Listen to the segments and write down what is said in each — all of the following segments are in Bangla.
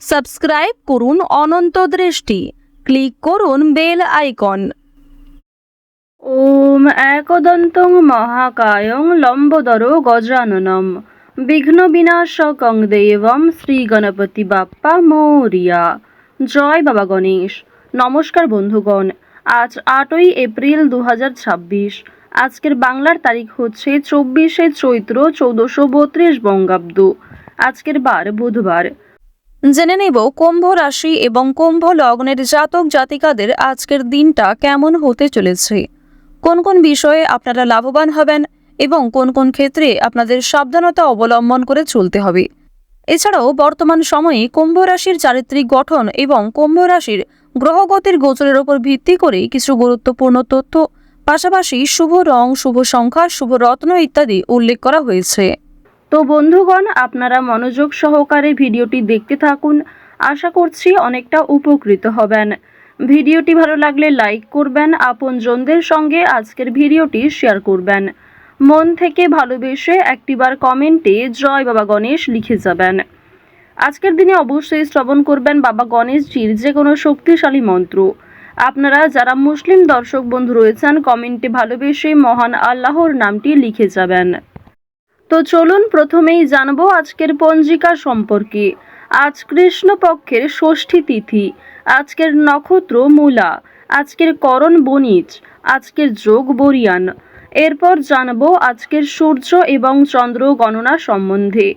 সাবস্ক্রাইব করুন অনন্ত দৃষ্টি, ক্লিক করুন বেল আইকন। ওম একদন্তং মহাকায়ং লম্বোদরো গজাননম বিঘ্ন বিনাশকং দেবম শ্রী গণপতি বাপ্পা মোরিয়া। জয় বাবা গণেশ। নমস্কার বন্ধুগণ, আজ 8ই এপ্রিল 2026। আজকের বাংলার তারিখ হচ্ছে 24শে চৈত্র 1432 বঙ্গাব্দ। আজকের বার বুধবার। জেনে নেব কুম্ভ রাশি এবং কুম্ভ লগ্নের জাতক জাতিকাদের আজকের দিনটা কেমন হতে চলেছে, কোন কোন বিষয়ে আপনারা লাভবান হবেন এবং কোন কোন ক্ষেত্রে আপনাদের সাবধানতা অবলম্বন করে চলতে হবে। এছাড়াও বর্তমান সময়ে কুম্ভ রাশির চারিত্রিক গঠন এবং কুম্ভ রাশির গ্রহগতির গোচরের উপর ভিত্তি করে কিছু গুরুত্বপূর্ণ তথ্য, পাশাপাশি শুভ রং, শুভ সংখ্যা, শুভ রত্ন ইত্যাদি উল্লেখ করা হয়েছে। তো বন্ধুগণ, আপনারা মনোযোগ সহকারে ভিডিওটি দেখতে থাকুন। আশা করছি অনেকটা উপকৃত হবেন। ভিডিওটি ভালো লাগলে লাইক করবেন, আপনজনদের সঙ্গে আজকের ভিডিওটি শেয়ার করবেন। মন থেকে ভালোবেসে একটিবার কমেন্টে জয় বাবা গণেশ লিখে যাবেন। আজকের দিনে অবশ্যই শ্রবণ করবেন বাবা গণেশজির যে কোনো শক্তিশালী মন্ত্র। আপনারা যারা মুসলিম দর্শক বন্ধু রয়েছেন, কমেন্টে ভালোবেসে মহান আল্লাহর নামটি লিখে যাবেন। তো চলুন প্রথমেই জানবো আজকের পঞ্জিকা সম্পর্কে। আজ কৃষ্ণপক্ষের ষষ্ঠী তিথি, আজকের নক্ষত্র মূলা, আজকের করণ বণিজ, আজকের যোগ বরিয়ান। এরপর জানবো আজকের সূর্য এবং চন্দ্র গণনা সম্বন্ধে।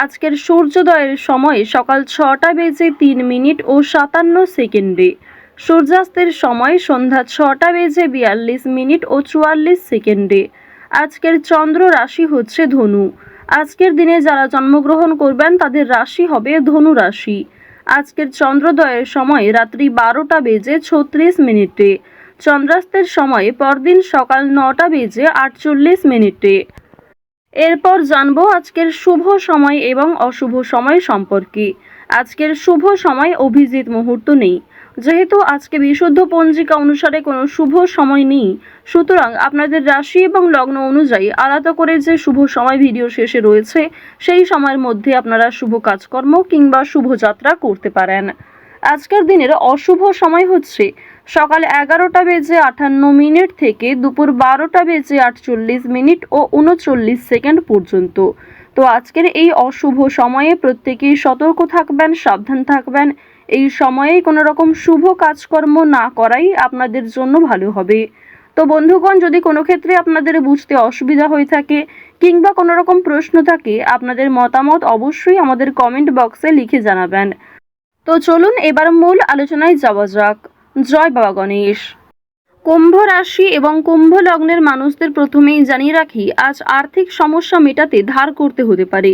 আজকের সূর্যোদয়ের সময় সকাল 6:03 সূর্যাস্তের সময় সন্ধ্যা 6:42 আজকের চন্দ্র রাশি হচ্ছে ধনু। আজকের দিনে যারা জন্মগ্রহণ করবেন তাদের রাশি হবে ধনু রাশি। আজকের চন্দ্রোদয়ের সময় রাত্রি 12:36, চন্দ্রাস্তের সময় পরদিন সকাল 9:48। এরপর জানবো আজকের শুভ সময় এবং অশুভ সময় সম্পর্কে। আজকের শুভ সময় অভিজিৎ মুহূর্ত নেই। যেহেতু আজকে বিশুদ্ধ পঞ্জিকা অনুসারে কোনো শুভ সময় নেই, সুতরাং আপনাদের রাশি এবং লগ্ন অনুযায়ী আলাদা করে যে শুভ সময় ভিডিও শেষে রয়েছে, সেই সময়ের মধ্যে আপনারা শুভ কাজকর্ম কিংবা শুভযাত্রা করতে পারেন। আজকের দিনের অশুভ সময় হচ্ছে সকাল 11:58 থেকে দুপুর 12:48 ও 39 পর্যন্ত। তো আজকের এই অশুভ সময়ে প্রত্যেকেই সতর্ক থাকবেন, সাবধান থাকবেন। এই সময়ে কোনো রকম শুভ কাজকর্ম না করাই আপনাদের জন্য ভালো হবে। তো বন্ধুগণ, যদি কোনো ক্ষেত্রে আপনাদের বুঝতে অসুবিধা হয়ে থাকে কিংবা কোনো রকম প্রশ্ন থাকে, আপনাদের মতামত অবশ্যই আমাদের কমেন্ট বক্সে লিখে জানাবেন। তো চলুন এবার মূল আলোচনায় যাওয়া যাক। জয় বাবা গণেশ। কুম্ভ রাশি এবং কুম্ভ লগ্নের মানুষদের প্রথমেই জানিয়ে রাখি, আজ আর্থিক সমস্যা মেটাতে ধার করতে হতে পারে।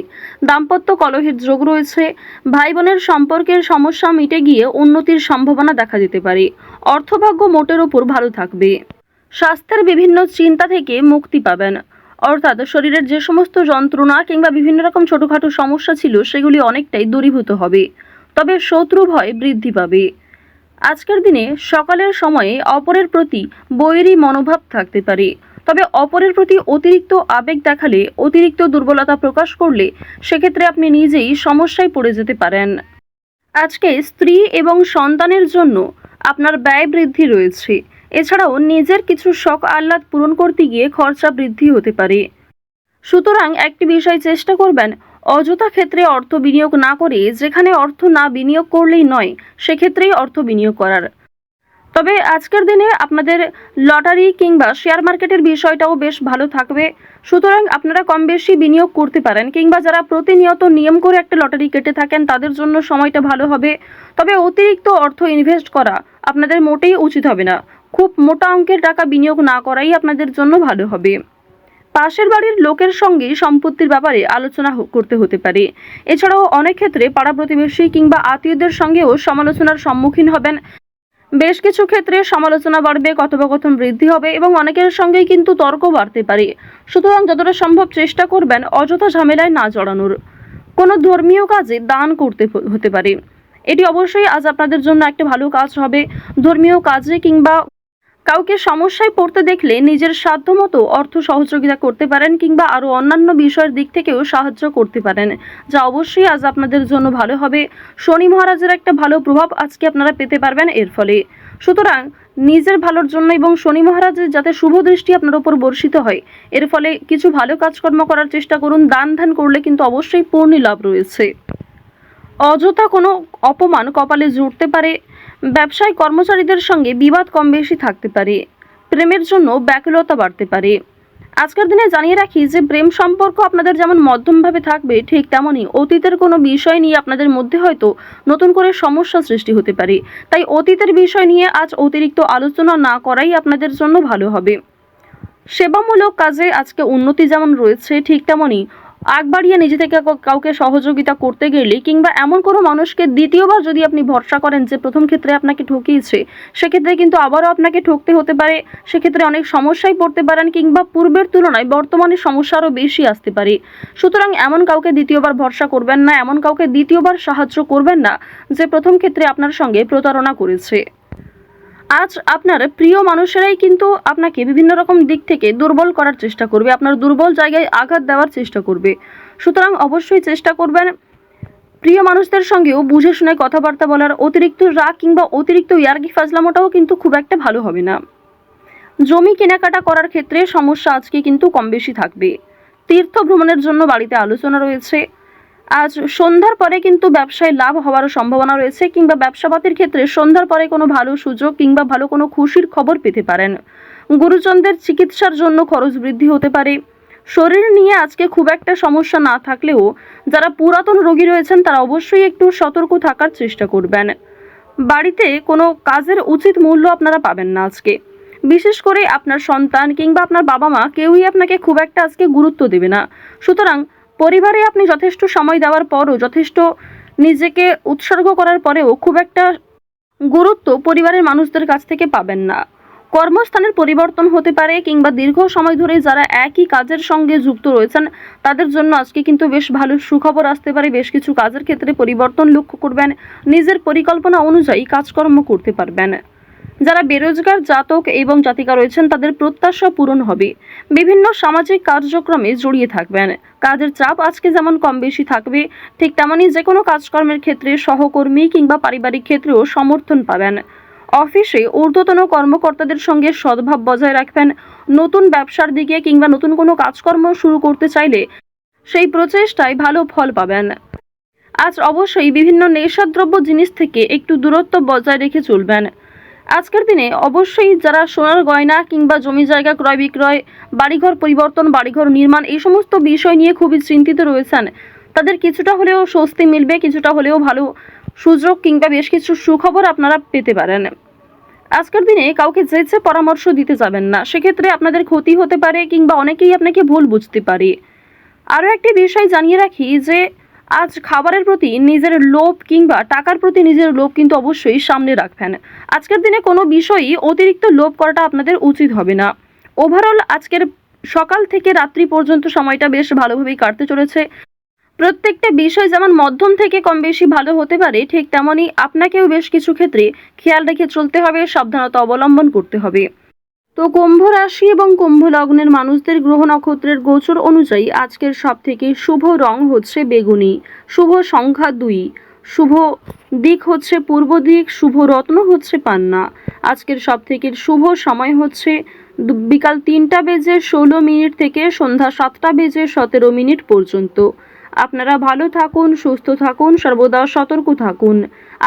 দাম্পত্য কলহের যোগ রয়েছে। ভাই বোনের সম্পর্কের সমস্যা মিটে গিয়ে উন্নতির সম্ভাবনা দেখা দিতে পারে। অর্থভাগ্য মোটের ওপর ভালো থাকবে। স্বাস্থ্যের বিভিন্ন চিন্তা থেকে মুক্তি পাবেন, অর্থাৎ শরীরের যে সমস্ত যন্ত্রণা কিংবা বিভিন্ন রকম ছোটখাটো সমস্যা ছিল সেগুলি অনেকটাই দূরীভূত হবে। তবে শত্রু ভয় বৃদ্ধি পাবে। আজকের দিনে সকালের সময়ে অপরের প্রতি বৈরী মনোভাব থাকতে পারে। তবে অপরের প্রতি অতিরিক্ত আবেগ দেখালে, অতিরিক্ত দুর্বলতা প্রকাশ করলে সেক্ষেত্রে আপনি নিজেই সমস্যায় পড়ে যেতে পারেন। আজকে স্ত্রী এবং সন্তানের জন্য আপনার ব্যয় বৃদ্ধি রয়েছে। এছাড়াও নিজের কিছু শখ আহ্লাদ পূরণ করতে গিয়ে খরচা বৃদ্ধি হতে পারে। সুতরাং একটি বিষয় চেষ্টা করবেন, অযথা ক্ষেত্রে অর্থ বিনিয়োগ না করে যেখানে অর্থ না বিনিয়োগ করলেই নয় সেক্ষেত্রেই অর্থ বিনিয়োগ করার। তবে আজকের দিনে আপনাদের লটারি কিংবা শেয়ার মার্কেটের বিষয়টাও বেশ ভালো থাকবে। সুতরাং আপনারা কম বেশি বিনিয়োগ করতে পারেন, কিংবা যারা প্রতিনিয়ত নিয়ম করে একটা লটারি কেটে থাকেন তাদের জন্য সময়টা ভালো হবে। তবে অতিরিক্ত অর্থ ইনভেস্ট করা আপনাদের মোটেই উচিত হবে না। খুব মোটা অঙ্কের টাকা বিনিয়োগ না করাই আপনাদের জন্য ভালো হবে। পাশের বাড়ির লোকের সঙ্গে সম্পত্তির ব্যাপারে আলোচনা করতে হতে পারে। এছাড়াও অনেক ক্ষেত্রে পাড়া প্রতিবেশী কিংবা আত্মীয়দের সঙ্গেও সমালোচনার সম্মুখীন হবেন। বেশ কিছু ক্ষেত্রে সমালোচনা বাড়বে, কথোপকথন বৃদ্ধি হবে এবং অনেকের সঙ্গেই কিন্তু তর্ক বাড়তে পারে। সুতরাং যতটা সম্ভব চেষ্টা করবেন অযথা ঝামেলায় না জড়ানোর। কোনো ধর্মীয় কাজে দান করতে হতে পারে। এটি অবশ্যই আজ আপনাদের জন্য একটা ভালো কাজ হবে। ধর্মীয় কাজে কিংবা কাউকে সমস্যায় পড়তে দেখলে নিজের সাধ্যমতো অর্থ সহযোগিতা করতে পারেন কিংবা আরও অন্যান্য বিষয়ের দিক থেকেও সাহায্য করতে পারেন, যা অবশ্যই আজ আপনাদের জন্য ভালো হবে। শনি মহারাজের একটা ভালো প্রভাব আজকে আপনারা পেতে পারবেন এর ফলে। সুতরাং নিজের ভালোর জন্য এবং শনি মহারাজের যাতে শুভ দৃষ্টি আপনার উপর বর্ষিত হয়, এর ফলে কিছু ভালো কাজকর্ম করার চেষ্টা করুন। দান ধ্যান করলে কিন্তু অবশ্যই পূর্ণ লাভ রয়েছে। অযথা কোনো অপমান কপালে জুটতে পারে। ব্যবসায় কর্মচারীদের সঙ্গে বিবাদ কম বেশি থাকতে পারে। প্রেমের জন্য ব্যাকুলতা বাড়তে পারে। আজকের দিনে জানিয়ে রাখি যে প্রেম সম্পর্ক আপনাদের যেমন মধ্যমভাবে থাকবে, ঠিক তেমনই অতীতের কোনো বিষয় নিয়ে আপনাদের মধ্যে হয়তো নতুন করে সমস্যা সৃষ্টি হতে পারে। তাই অতীতের বিষয় নিয়ে আজ অতিরিক্ত আলোচনা না করাই আপনাদের জন্য ভালো হবে। সেবামূলক কাজে আজকে উন্নতি যেমন রয়েছে, ঠিক তেমনই আগ বাড়িয়ে নিজে থেকে কাউকে সহযোগিতা করতে গেলে কিংবা এমন কোনো মানুষকে দ্বিতীয়বার যদি আপনি ভরসা করেন যে প্রথম ক্ষেত্রে আপনাকে ঠকিয়েছে, সেক্ষেত্রে কিন্তু আবারও আপনাকে ঠকতে হতে পারে। সেক্ষেত্রে অনেক সমস্যায় পড়তে পারেন কিংবা পূর্বের তুলনায় বর্তমানে সমস্যা আরও বেশি আসতে পারে। সুতরাং এমন কাউকে দ্বিতীয়বার ভরসা করবেন না, এমন কাউকে দ্বিতীয়বার সাহায্য করবেন না যে প্রথম ক্ষেত্রে আপনার সঙ্গে প্রতারণা করেছে। আজ আপনার প্রিয় মানুষেরাই কিন্তু আপনাকে বিভিন্ন রকম দিক থেকে দুর্বল করার চেষ্টা করবে, আপনার দুর্বল জায়গায় আঘাত দেওয়ার চেষ্টা করবে। সুতরাং অবশ্যই চেষ্টা করবেন প্রিয় মানুষদের সঙ্গেও বুঝে শুনে কথাবার্তা বলার। অতিরিক্ত রাগ কিংবা অতিরিক্ত ইয়ার্কি ফাজলামোটাও কিন্তু খুব একটা ভালো হবে না। জমি কেনাকাটা করার ক্ষেত্রে সমস্যা আজকে কিন্তু কম বেশি থাকবে। তীর্থ ভ্রমণের জন্য বাড়িতে আলোচনা রয়েছে। আজ সন্ধ্যার পরে কিন্তু ব্যবসায় লাভ হওয়ারও সম্ভাবনা রয়েছে কিংবা ব্যবসাপাতির ক্ষেত্রে সন্ধ্যার পরে কোনো ভালো সুযোগ কিংবা ভালো কোনো খুশির খবর পেতে পারেন। গুরুজনদের চিকিৎসার জন্য খরচ বৃদ্ধি হতে পারে। শরীর নিয়ে আজকে খুব একটা সমস্যা না থাকলেও যারা পুরাতন রোগী রয়েছেন তারা অবশ্যই একটু সতর্ক থাকার চেষ্টা করবেন। বাড়িতে কোনো কাজের উচিত মূল্য আপনারা পাবেন না আজকে। বিশেষ করে আপনার সন্তান কিংবা আপনার বাবা মা কেউই আপনাকে খুব একটা আজকে গুরুত্ব দেবে না। সুতরাং পরিবারে আপনি যথেষ্ট সময় দেওয়ার পরও, যথেষ্ট নিজেকে উৎসর্গ করার পরেও খুব একটা গুরুত্ব পরিবারের মানুষদের কাছ থেকে পাবেন না। কর্মস্থানের পরিবর্তন হতে পারে কিংবা দীর্ঘ সময় ধরে যারা একই কাজের সঙ্গে যুক্ত রয়েছেন তাদের জন্য আজকে কিন্তু বেশ ভালো সুখবর আসতে পারে। বেশ কিছু কাজের ক্ষেত্রে পরিবর্তন লক্ষ্য করবেন। নিজের পরিকল্পনা অনুযায়ী কাজকর্ম করতে পারবেন। যারা বেরোজগার জাতক এবং জাতিকা রয়েছেন তাদের প্রত্যাশা পূরণ হবে। বিভিন্ন সামাজিক কার্যক্রমে জড়িয়ে থাকবেন। কাজের চাপ আজকে যেমন কম বেশি থাকবে, ঠিক তেমনই যে কোনো কাজকর্মের ক্ষেত্রে সহকর্মী কিংবা পারিবারিক ক্ষেত্রেও সমর্থন পাবেন। অফিসে ঊর্ধ্বতন কর্মকর্তাদের সঙ্গে সদ্ভাব বজায় রাখবেন। নতুন ব্যবসার দিকে কিংবা নতুন কোনো কাজকর্ম শুরু করতে চাইলে সেই প্রচেষ্টায় ভালো ফল পাবেন। আজ অবশ্যই বিভিন্ন নেশাদ্রব্য জিনিস থেকে একটু দূরত্ব বজায় রেখে চলবেন। আজকের দিনে অবশ্যই যারা সোনার গয়না কিংবা জমি জায়গা ক্রয় বিক্রয়, বাড়িঘর পরিবর্তন, বাড়িঘর নির্মাণ এই সমস্ত বিষয় নিয়ে খুবই চিন্তিত রয়েছেন, তাদের কিছুটা হলেও স্বস্তি মিলবে, কিছুটা হলেও ভালো সুযোগ কিংবা বেশ কিছু সুখবর আপনারা পেতে পারেন। আজকের দিনে কাউকে যেচে পরামর্শ দিতে যাবেন না, সেক্ষেত্রে আপনাদের ক্ষতি হতে পারে কিংবা অনেকেই আপনাকে ভুল বুঝতে পারে। আরও একটি বিষয় জানিয়ে রাখি যে আজ খাবারের প্রতি নিজের লোভ কিংবা টাকার প্রতি নিজের লোভ কিন্তু অবশ্যই সামনে রাখবেন। আজকের দিনে কোনো বিষয়ই অতিরিক্ত লোভ করাটা আপনাদের উচিত হবে না। ওভারঅল আজকের সকাল থেকে রাত্রি পর্যন্ত সময়টা বেশ ভালোভাবেই কাটতে চলেছে। প্রত্যেকটা বিষয় যেমন মধ্যম থেকে কম বেশি ভালো হতে পারে, ঠিক তেমনই আপনাকেও বেশ কিছু ক্ষেত্রে খেয়াল রেখে চলতে হবে, সাবধানতা অবলম্বন করতে হবে। তো কুম্ভ রাশি এবং কুম্ভ লগ্নের মানুষদের গ্রহ নক্ষত্রের গোচর অনুযায়ী আজকের সবথেকে শুভ রং হচ্ছে বেগুনি, শুভ সংখ্যা 2, শুভ দিক হচ্ছে পূর্ব দিক, শুভ রত্ন হচ্ছে পান্না। আজকের সবথেকে শুভ সময় হচ্ছে বিকাল 3:16 থেকে সন্ধ্যা 7:17 পর্যন্ত। আপনারা ভালো থাকুন, সুস্থ থাকুন, সর্বদা সতর্ক থাকুন।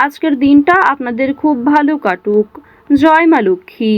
আজকের দিনটা আপনাদের খুব ভালো কাটুক। জয় মা লক্ষ্মী।